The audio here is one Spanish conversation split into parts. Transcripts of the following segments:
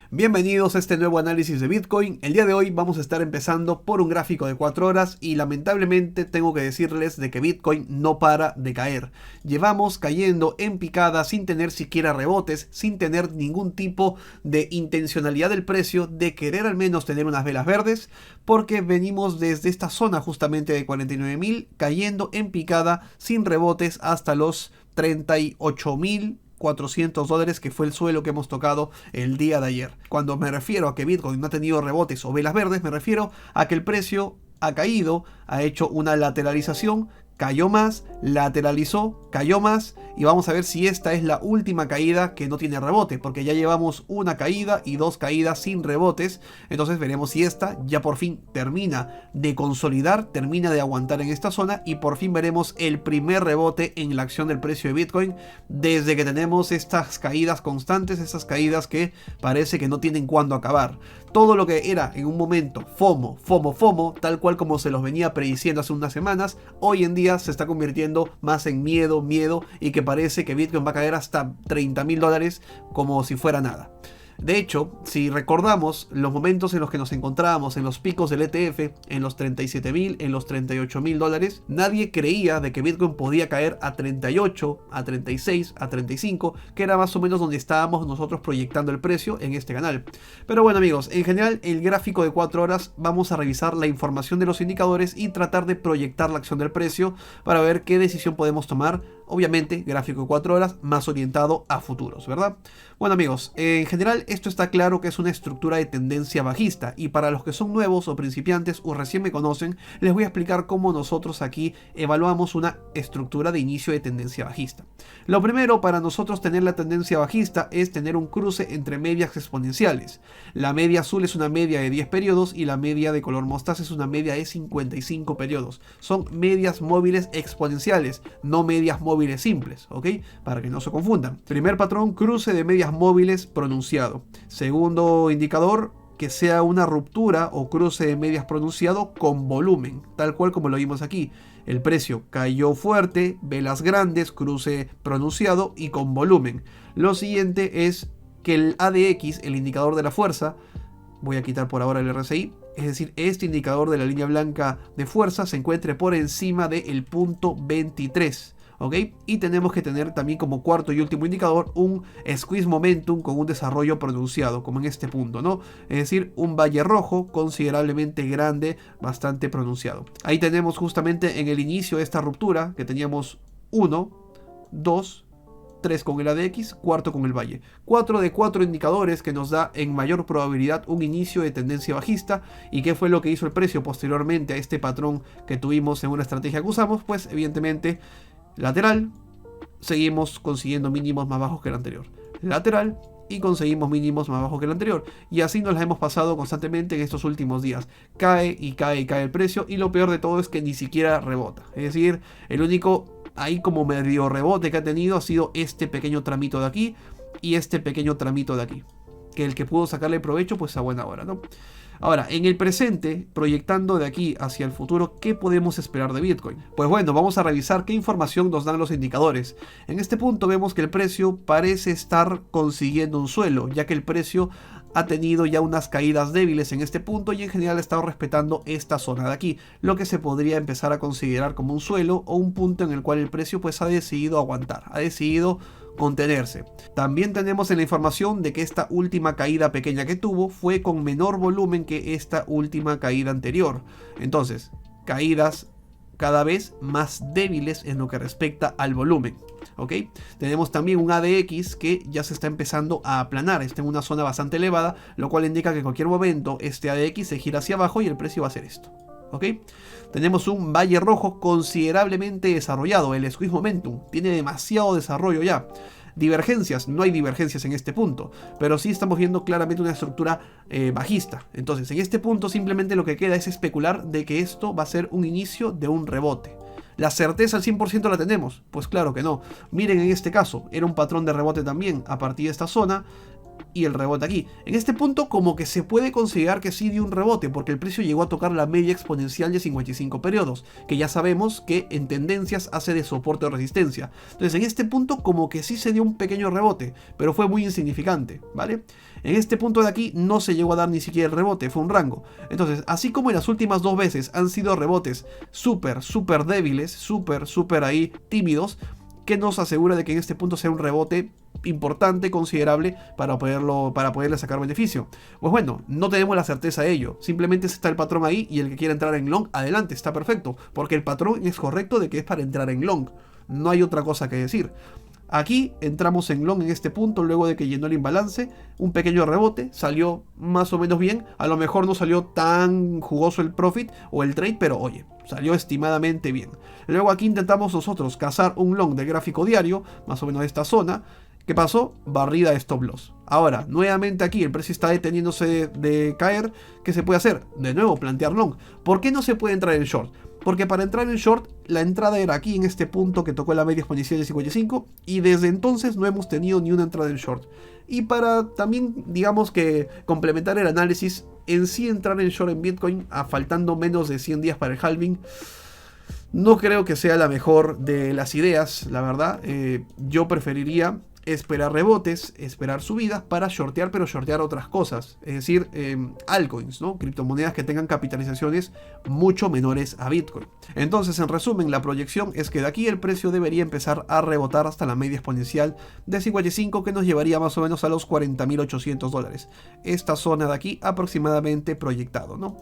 Bienvenidos a este nuevo análisis de Bitcoin. El día de hoy vamos a estar empezando por un gráfico de 4 horas y lamentablemente tengo que decirles de que Bitcoin no para de caer. Llevamos cayendo en picada sin tener siquiera rebotes, sin tener ningún tipo de intencionalidad del precio de querer al menos tener unas velas verdes, porque venimos desde esta zona justamente de 49.000 cayendo en picada sin rebotes hasta los 38.400 dólares, que fue el suelo que hemos tocado el día de ayer. Cuando me refiero a que Bitcoin no ha tenido rebotes o velas verdes, me refiero a que el precio ha caído, ha hecho una lateralización, cayó más, lateralizó, cayó más, y vamos a ver si esta es la última caída que no tiene rebote, porque ya llevamos una caída y dos caídas sin rebotes. Entonces veremos si esta ya por fin termina de consolidar, termina de aguantar en esta zona, y por fin veremos el primer rebote en la acción del precio de Bitcoin desde que tenemos estas caídas constantes, estas caídas que parece que no tienen cuándo acabar. Todo lo que era en un momento FOMO, tal cual como se los venía prediciendo hace unas semanas, hoy en día se está convirtiendo más en miedo, y que parece que Bitcoin va a caer hasta 30.000 dólares como si fuera nada. De hecho, si recordamos los momentos en los que nos encontrábamos en los picos del ETF, en los 37.000, en los 38.000 dólares, nadie creía de que Bitcoin podía caer a 38, a 36, a 35, que era más o menos donde estábamos nosotros proyectando el precio en este canal. Pero bueno amigos, en general el gráfico de 4 horas vamos a revisar la información de los indicadores y tratar de proyectar la acción del precio para ver qué decisión podemos tomar. Obviamente, gráfico de 4 horas más orientado a futuros, ¿verdad? Bueno amigos, en general esto está claro que es una estructura de tendencia bajista, y para los que son nuevos o principiantes o recién me conocen, les voy a explicar cómo nosotros aquí evaluamos una estructura de inicio de tendencia bajista. Lo primero para nosotros tener la tendencia bajista es tener un cruce entre medias exponenciales. La media azul es una media de 10 periodos y la media de color mostaza es una media de 55 periodos. Son medias móviles exponenciales, no medias móviles simples, ¿ok? Para que no se confundan. Primer patrón, cruce de medias móviles pronunciado. Segundo indicador, que sea una ruptura o cruce de medias pronunciado con volumen, tal cual como lo vimos aquí. El precio cayó fuerte, velas grandes, cruce pronunciado y con volumen. Lo siguiente es que el ADX, el indicador de la fuerza, voy a quitar por ahora el RSI, es decir, este indicador de la línea blanca de fuerza se encuentre por encima del punto 23. ¿Ok? Y tenemos que tener también como cuarto y último indicador un squeeze momentum con un desarrollo pronunciado, como en este punto, ¿no? Es decir, un valle rojo considerablemente grande, bastante pronunciado. Ahí tenemos justamente en el inicio de esta ruptura que teníamos 1, 2, 3 con el ADX, cuarto con el valle. 4 de 4 indicadores que nos da en mayor probabilidad un inicio de tendencia bajista. ¿Y qué fue lo que hizo el precio posteriormente a este patrón que tuvimos en una estrategia que usamos? Pues evidentemente lateral, seguimos consiguiendo mínimos más bajos que el anterior. Lateral y conseguimos mínimos más bajos que el anterior. Y así nos la hemos pasado constantemente en estos últimos días. Cae y cae y cae el precio, y lo peor de todo es que ni siquiera rebota. Es decir, el único ahí como medio rebote que ha tenido ha sido este pequeño tramito de aquí y este pequeño tramito de aquí, que el que pudo sacarle provecho pues a buena hora, ¿no? Ahora, en el presente, proyectando de aquí hacia el futuro, ¿qué podemos esperar de Bitcoin? Pues bueno, vamos a revisar qué información nos dan los indicadores. En este punto vemos que el precio parece estar consiguiendo un suelo, ya que el precio ha tenido ya unas caídas débiles en este punto y en general ha estado respetando esta zona de aquí, lo que se podría empezar a considerar como un suelo o un punto en el cual el precio pues ha decidido aguantar, ha decidido contenerse. También tenemos en la información de que esta última caída pequeña que tuvo fue con menor volumen que esta última caída anterior. Entonces, caídas cada vez más débiles en lo que respecta al volumen. ¿Ok? Tenemos también un ADX que ya se está empezando a aplanar, está en una zona bastante elevada, lo cual indica que en cualquier momento este ADX se gira hacia abajo y el precio va a hacer esto. ¿Ok? Tenemos un valle rojo considerablemente desarrollado, el squeeze momentum tiene demasiado desarrollo ya. Divergencias, no hay divergencias en este punto, pero sí estamos viendo claramente una estructura bajista. Entonces en este punto simplemente lo que queda es especular de que esto va a ser un inicio de un rebote. ¿La certeza al 100% la tenemos? Pues claro que no. Miren en este caso, era un patrón de rebote también a partir de esta zona. y el rebote aquí. En este punto como que se puede considerar que sí dio un rebote, porque el precio llegó a tocar la media exponencial de 55 periodos, que ya sabemos que en tendencias hace de soporte o resistencia. Entonces en este punto como que sí se dio un pequeño rebote, pero fue muy insignificante, ¿vale? En este punto de aquí no se llegó a dar ni siquiera el rebote, fue un rango. Entonces, así como en las últimas dos veces han sido rebotes súper débiles, súper ahí tímidos, que nos asegura de que en este punto sea un rebote importante, considerable, para poderle sacar beneficio. Pues bueno, no tenemos la certeza de ello, simplemente está el patrón ahí y el que quiera entrar en long, adelante, está perfecto, porque el patrón es correcto de que es para entrar en long, no hay otra cosa que decir. Aquí entramos en long en este punto, luego de que llenó el imbalance, un pequeño rebote, salió más o menos bien, a lo mejor no salió tan jugoso el profit o el trade, pero oye, salió estimadamente bien. Luego aquí intentamos nosotros cazar un long de gráfico diario, más o menos de esta zona. ¿Qué pasó? Barrida de stop loss. Ahora, nuevamente aquí el precio está deteniéndose de caer. ¿Qué se puede hacer? De nuevo, plantear long. ¿Por qué no se puede entrar en short? Porque para entrar en short, la entrada era aquí en este punto que tocó la media exponencial de 55 y desde entonces no hemos tenido ni una entrada en short. Y para también, digamos que complementar el análisis, en sí entrar en short en Bitcoin, a faltando menos de 100 días para el halving, no creo que sea la mejor de las ideas, la verdad. Yo preferiría esperar rebotes, esperar subidas para shortear, pero shortear otras cosas, es decir, altcoins, ¿no? Criptomonedas que tengan capitalizaciones mucho menores a Bitcoin. Entonces, en resumen, la proyección es que de aquí el precio debería empezar a rebotar hasta la media exponencial de 55, que nos llevaría más o menos a los $40.800. Esta zona de aquí aproximadamente proyectado, ¿no?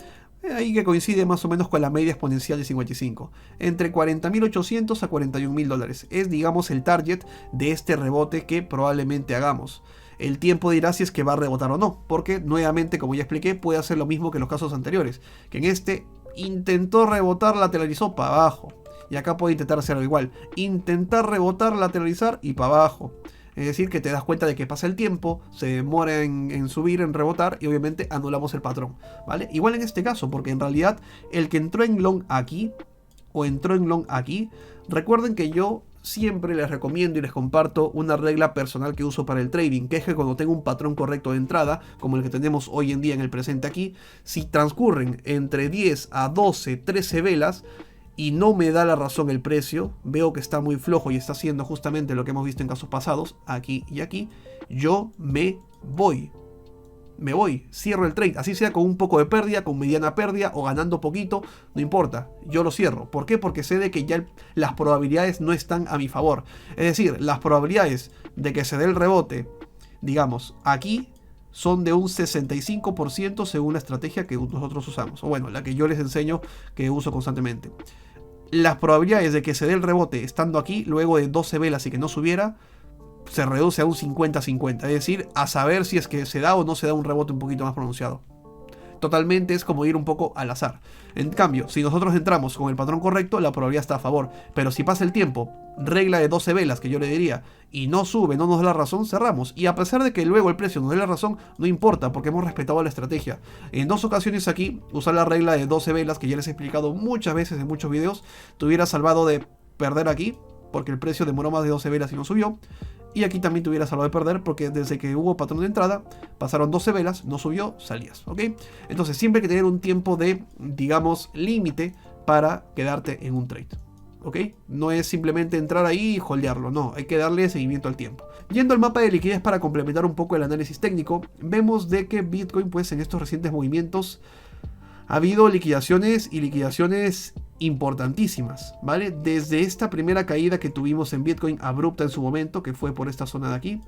Ahí que coincide más o menos con la media exponencial de 55, entre 40.800 a $41.000. Es, digamos, el target de este rebote que probablemente hagamos. El tiempo dirá si es que va a rebotar o no, porque nuevamente, como ya expliqué, puede hacer lo mismo que en los casos anteriores, que en este intentó rebotar, lateralizó para abajo, y acá puede intentar hacerlo igual, intentar rebotar, lateralizar y para abajo. Es decir, que te das cuenta de que pasa el tiempo, se demora en subir, en rebotar, y obviamente anulamos el patrón, ¿vale? Igual en este caso, porque en realidad el que entró en long aquí, o entró en long aquí, recuerden que yo siempre les recomiendo y les comparto una regla personal que uso para el trading, que es que cuando tengo un patrón correcto de entrada, como el que tenemos hoy en día en el presente aquí, si transcurren entre 10 a 12, 13 velas, y no me da la razón el precio, veo que está muy flojo y está haciendo justamente lo que hemos visto en casos pasados, aquí y aquí, yo me voy, cierro el trade, así sea con un poco de pérdida, con mediana pérdida o ganando poquito, no importa, yo lo cierro. ¿Por qué? Porque sé de que ya las probabilidades no están a mi favor, es decir, las probabilidades de que se dé el rebote, digamos, aquí, son de un 65% según la estrategia que nosotros usamos, o bueno, la que yo les enseño que uso constantemente. Las probabilidades de que se dé el rebote estando aquí, luego de 12 velas y que no subiera, se reduce a un 50-50, es decir, a saber si es que se da o no se da un rebote un poquito más pronunciado. Totalmente es como ir un poco al azar. En cambio, si nosotros entramos con el patrón correcto, la probabilidad está a favor. Pero si pasa el tiempo, regla de 12 velas que yo le diría, y no sube, no nos da la razón, cerramos. Y a pesar de que luego el precio nos dé la razón, no importa, porque hemos respetado la estrategia. En dos ocasiones aquí, usar la regla de 12 velas, que ya les he explicado muchas veces en muchos videos, te hubiera salvado de perder aquí, porque el precio demoró más de 12 velas y no subió. Y aquí también te hubiera salvado de perder, porque desde que hubo patrón de entrada, pasaron 12 velas, no subió, salías, ¿ok? Entonces siempre hay que tener un tiempo de, digamos, límite para quedarte en un trade, ¿ok? No es simplemente entrar ahí y holdearlo, no, hay que darle seguimiento al tiempo. Yendo al mapa de liquidez para complementar un poco el análisis técnico, vemos de que Bitcoin, pues en estos recientes movimientos, ha habido liquidaciones y liquidaciones importantísimas, ¿vale? Desde esta primera caída que tuvimos en Bitcoin abrupta en su momento, que fue por esta zona de aquí.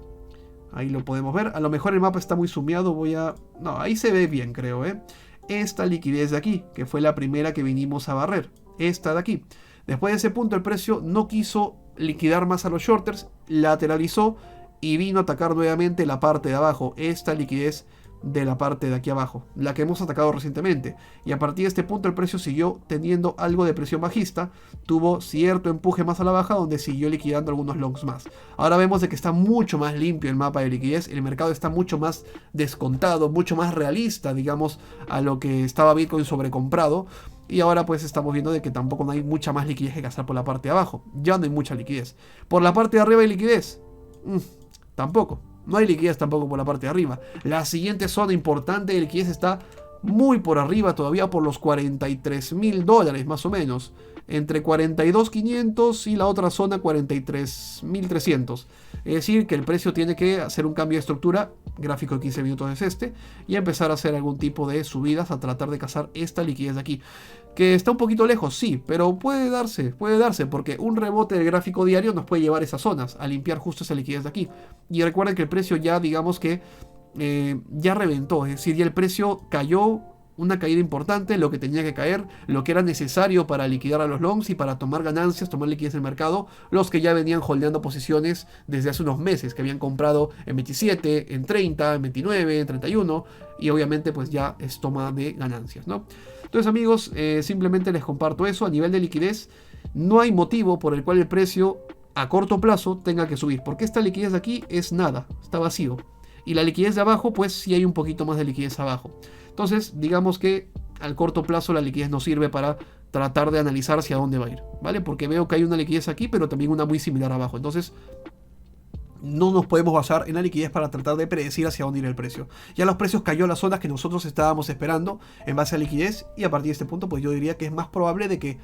Ahí lo podemos ver. A lo mejor el mapa está muy sumiado, no, ahí se ve bien, creo, ¿eh? Esta liquidez de aquí, que fue la primera que vinimos a barrer. Esta de aquí. Después de ese punto el precio no quiso liquidar más a los shorters, lateralizó y vino a atacar nuevamente la parte de abajo. Esta liquidez de la parte de aquí abajo, la que hemos atacado recientemente, y a partir de este punto el precio siguió teniendo algo de presión bajista, tuvo cierto empuje más a la baja donde siguió liquidando algunos longs más. Ahora vemos de que está mucho más limpio el mapa de liquidez, el mercado está mucho más descontado, mucho más realista, digamos, a lo que estaba Bitcoin sobrecomprado, y ahora pues estamos viendo de que tampoco no hay mucha más liquidez que gastar por la parte de abajo, ya no hay mucha liquidez. Por la parte de arriba hay liquidez, tampoco. No hay liquidez tampoco por la parte de arriba. La siguiente zona importante de liquidez está muy por arriba, todavía por los $43.000 más o menos. Entre 42.500 y la otra zona 43.300. Es decir, que el precio tiene que hacer un cambio de estructura, gráfico de 15 minutos es este, y empezar a hacer algún tipo de subidas a tratar de cazar esta liquidez de aquí. Que está un poquito lejos, sí, pero puede darse, porque un rebote del gráfico diario nos puede llevar a esas zonas, a limpiar justo esa liquidez de aquí. Y recuerden que el precio ya, digamos que ya reventó, es decir, ya el precio cayó, una caída importante, lo que tenía que caer, lo que era necesario para liquidar a los longs y para tomar ganancias, tomar liquidez en el mercado, los que ya venían holdeando posiciones desde hace unos meses, que habían comprado en 27, en 30, en 29, en 31, y obviamente pues ya es toma de ganancias, ¿no? Entonces amigos, simplemente les comparto eso. A nivel de liquidez, no hay motivo por el cual el precio a corto plazo tenga que subir, porque esta liquidez de aquí es nada, está vacío. Y la liquidez de abajo, pues sí hay un poquito más de liquidez abajo. Entonces, digamos que al corto plazo la liquidez nos sirve para tratar de analizar hacia dónde va a ir, ¿vale? Porque veo que hay una liquidez aquí, pero también una muy similar abajo. Entonces, no nos podemos basar en la liquidez para tratar de predecir hacia dónde irá el precio. Ya los precios cayó a las zonas que nosotros estábamos esperando en base a liquidez, y a partir de este punto pues yo diría que es más probable de que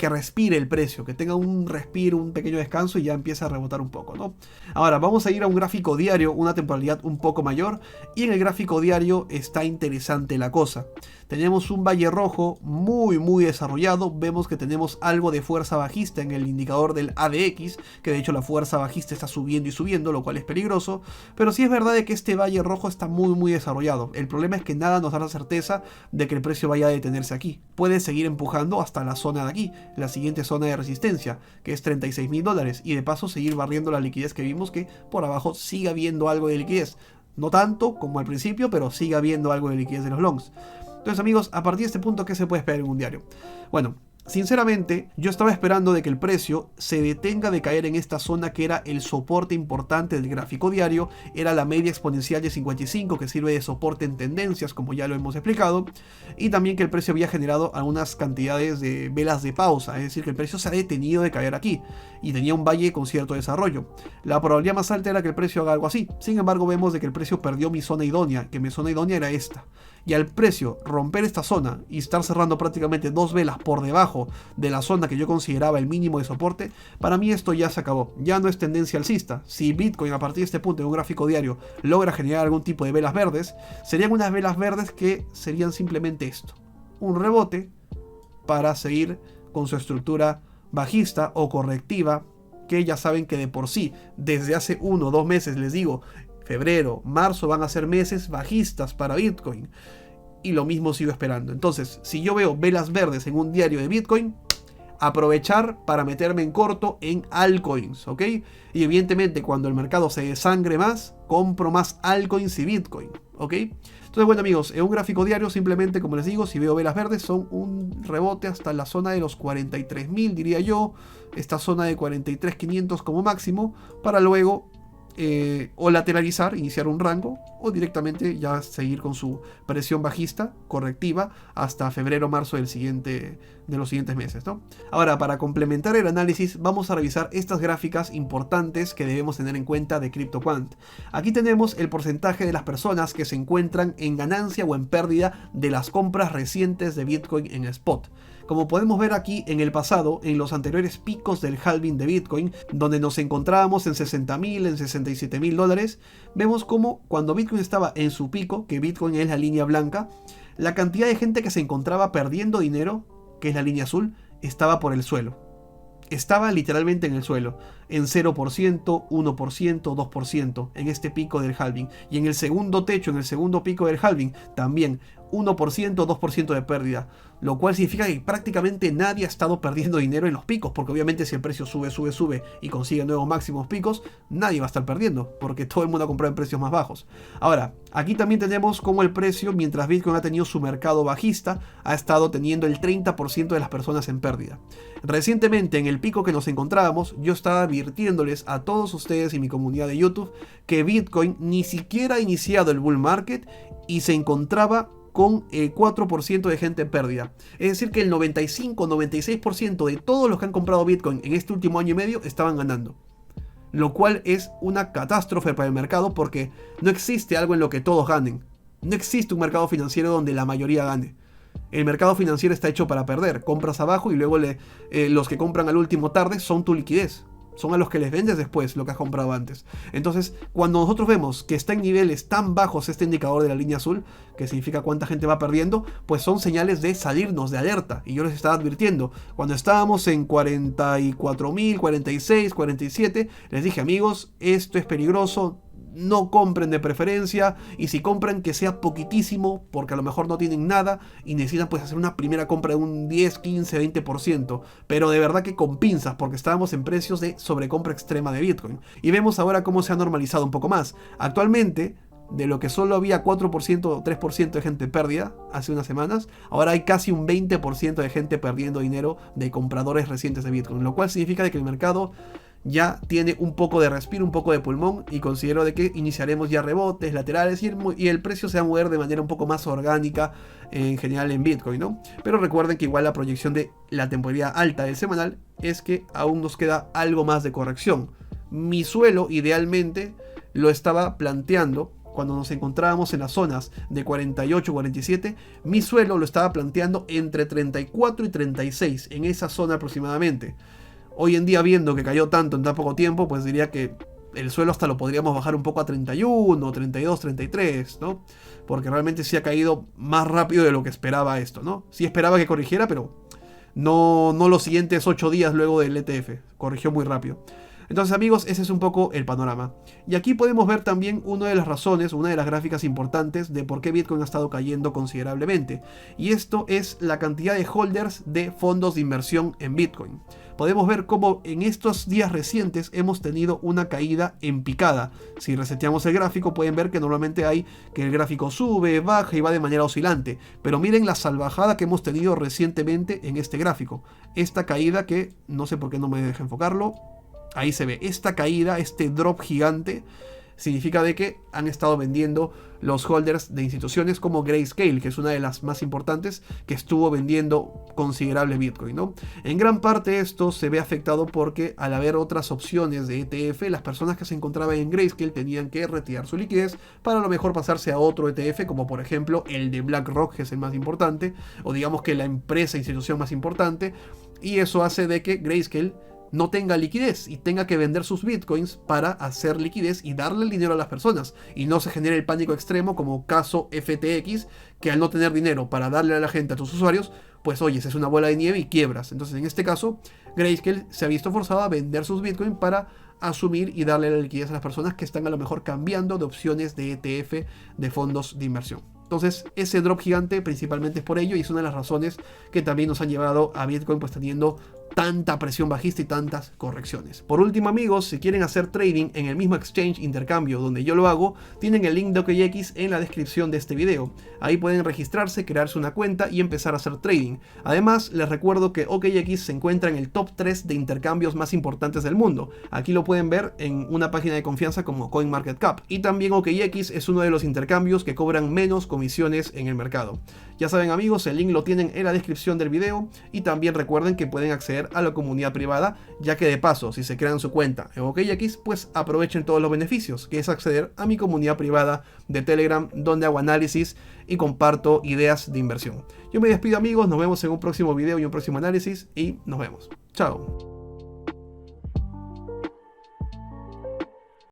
respire el precio, que tenga un respiro, un pequeño descanso y ya empiece a rebotar un poco, ¿no? Ahora vamos a ir a un gráfico diario, una temporalidad un poco mayor, y en el gráfico diario está interesante la cosa. Tenemos un valle rojo muy desarrollado, vemos que tenemos algo de fuerza bajista en el indicador del ADX, que de hecho la fuerza bajista está subiendo y subiendo, lo cual es peligroso, pero sí es verdad de que este valle rojo está muy desarrollado. El problema es que nada nos da la certeza de que el precio vaya a detenerse aquí. Puede seguir empujando hasta la zona de aquí, la siguiente zona de resistencia, que es $36.000, y de paso seguir barriendo la liquidez que vimos, que por abajo sigue habiendo algo de liquidez. No tanto como al principio, pero sigue habiendo algo de liquidez de los longs. Entonces amigos, a partir de este punto, ¿qué se puede esperar en un diario? Bueno, sinceramente, yo estaba esperando de que el precio se detenga de caer en esta zona que era el soporte importante del gráfico diario, era la media exponencial de 55 que sirve de soporte en tendencias, como ya lo hemos explicado, y también que el precio había generado algunas cantidades de velas de pausa, es decir, que el precio se ha detenido de caer aquí, y tenía un valle con cierto desarrollo. La probabilidad más alta era que el precio haga algo así, sin embargo vemos de que el precio perdió mi zona idónea, que mi zona idónea era esta. Y al precio romper esta zona y estar cerrando prácticamente dos velas por debajo de la zona que yo consideraba el mínimo de soporte, para mí esto ya se acabó, ya no es tendencia alcista. Si Bitcoin a partir de este punto en un gráfico diario logra generar algún tipo de velas verdes, serían unas velas verdes que serían simplemente esto, un rebote para seguir con su estructura bajista o correctiva, que ya saben que de por sí, desde hace 1 o 2 meses les digo, febrero, marzo van a ser meses bajistas para Bitcoin. Y lo mismo sigo esperando. Entonces, si yo veo velas verdes en un diario de Bitcoin, aprovechar para meterme en corto en altcoins, ¿ok? Y evidentemente cuando el mercado se desangre más, compro más altcoins y Bitcoin, ¿ok? Entonces, bueno amigos, en un gráfico diario simplemente, como les digo, si veo velas verdes son un rebote hasta la zona de los 43.000, diría yo, esta zona de 43.500 como máximo, para luego o lateralizar, iniciar un rango, o directamente ya seguir con su presión bajista correctiva hasta febrero, marzo de los siguientes meses, ¿no? Ahora, para complementar el análisis, vamos a revisar estas gráficas importantes que debemos tener en cuenta de CryptoQuant. Aquí tenemos el porcentaje de las personas que se encuentran en ganancia o en pérdida de las compras recientes de Bitcoin en spot. Como podemos ver aquí en el pasado, en los anteriores picos del halving de Bitcoin, donde nos encontrábamos en 60.000, en 67.000 dólares, vemos como cuando Bitcoin estaba en su pico, que Bitcoin es la línea blanca, la cantidad de gente que se encontraba perdiendo dinero, que es la línea azul, estaba por el suelo. Estaba literalmente en el suelo, en 0%, 1%, 2%, en este pico del halving. Y en el segundo techo, en el segundo pico del halving, también 1%, 2% de pérdida. Lo cual significa que prácticamente nadie ha estado perdiendo dinero en los picos, porque obviamente si el precio sube y consigue nuevos máximos picos, nadie va a estar perdiendo, porque todo el mundo ha comprado en precios más bajos. Ahora, aquí también tenemos como el precio, mientras Bitcoin ha tenido su mercado bajista, ha estado teniendo el 30% de las personas en pérdida. Recientemente, en el pico que nos encontrábamos, yo estaba advirtiéndoles a todos ustedes y mi comunidad de YouTube que Bitcoin ni siquiera ha iniciado el bull market y se encontraba con el 4% de gente en pérdida. Es decir que el 95-96% de todos los que han comprado Bitcoin en este último año y medio estaban ganando. lo cual es una catástrofe para el mercado porque no existe algo en lo que todos ganen. No existe un mercado financiero donde la mayoría gane. El mercado financiero está hecho para perder. Compras abajo y luego los que compran al último tarde son tu liquidez. Son a los que les vendes después lo que has comprado antes. Entonces, cuando nosotros vemos que está en niveles tan bajos este indicador de la línea azul, que significa cuánta gente va perdiendo, pues son señales de salirnos de alerta. Y yo les estaba advirtiendo, cuando estábamos en 44.000, 46, 47, les dije, amigos, esto es peligroso. No compren de preferencia, y si compran que sea poquitísimo, porque a lo mejor no tienen nada y necesitan pues hacer una primera compra de un 10, 15, 20%, pero de verdad que con pinzas, porque estábamos en precios de sobrecompra extrema de Bitcoin. Y vemos ahora cómo se ha normalizado un poco más. Actualmente, de lo que solo había 4% o 3% de gente pérdida hace unas semanas, ahora hay casi un 20% de gente perdiendo dinero de compradores recientes de Bitcoin, lo cual significa de que el mercado ya tiene un poco de respiro, un poco de pulmón, y considero de que iniciaremos ya rebotes laterales y el precio se va a mover de manera un poco más orgánica en general en Bitcoin, ¿no? Pero recuerden que igual la proyección de la temporalidad alta del semanal es que aún nos queda algo más de corrección. Mi suelo idealmente lo estaba planteando cuando nos encontrábamos en las zonas de 48, 47, mi suelo lo estaba planteando entre 34 y 36, en esa zona aproximadamente. Hoy en día, viendo que cayó tanto en tan poco tiempo, pues diría que el suelo hasta lo podríamos bajar un poco a 31, 32, 33, ¿no? Porque realmente sí ha caído más rápido de lo que esperaba esto, ¿no? Sí esperaba que corrigiera, pero no los siguientes 8 días luego del ETF. Corrigió muy rápido. Entonces, amigos, ese es un poco el panorama. Y aquí podemos ver también una de las razones, una de las gráficas importantes de por qué Bitcoin ha estado cayendo considerablemente. Y esto es la cantidad de holders de fondos de inversión en Bitcoin. Podemos ver cómo en estos días recientes hemos tenido una caída en picada. Si reseteamos el gráfico, pueden ver que normalmente hay que el gráfico sube, baja y va de manera oscilante. Pero miren la salvajada que hemos tenido recientemente en este gráfico. Esta caída que, no sé por qué no me deja enfocarlo, ahí se ve, esta caída, este drop gigante, significa de que han estado vendiendo los holders de instituciones como Grayscale, que es una de las más importantes, que estuvo vendiendo considerable Bitcoin, ¿no? En gran parte esto se ve afectado porque al haber otras opciones de ETF, las personas que se encontraban en Grayscale tenían que retirar su liquidez para a lo mejor pasarse a otro ETF, como por ejemplo el de BlackRock, que es el más importante, o digamos que la empresa, institución más importante, y eso hace de que Grayscale no tenga liquidez y tenga que vender sus bitcoins para hacer liquidez y darle el dinero a las personas, y no se genere el pánico extremo como caso FTX, que al no tener dinero para darle a la gente, a tus usuarios, pues oye, es una bola de nieve y quiebras. Entonces en este caso Grayscale se ha visto forzado a vender sus bitcoins para asumir y darle la liquidez a las personas que están a lo mejor cambiando de opciones de ETF de fondos de inversión. Entonces ese drop gigante principalmente es por ello, y es una de las razones que también nos han llevado a Bitcoin pues teniendo tanta presión bajista y tantas correcciones. Por último, amigos, si quieren hacer trading en el mismo exchange intercambio donde yo lo hago, tienen el link de OKX en la descripción de este video. Ahí pueden registrarse, crearse una cuenta y empezar a hacer trading. Además, les recuerdo que OKX se encuentra en el top 3 de intercambios más importantes del mundo. Aquí lo pueden ver en una página de confianza como CoinMarketCap. Y también OKX es uno de los intercambios que cobran menos comisiones en el mercado. Ya saben, amigos, el link lo tienen en la descripción del video, y también recuerden que pueden acceder a la comunidad privada, ya que de paso, si se crean su cuenta en OKX, pues aprovechen todos los beneficios, que es acceder a mi comunidad privada de Telegram, donde hago análisis y comparto ideas de inversión. Yo me despido, amigos, nos vemos en un próximo video y un próximo análisis, y nos vemos. Chao.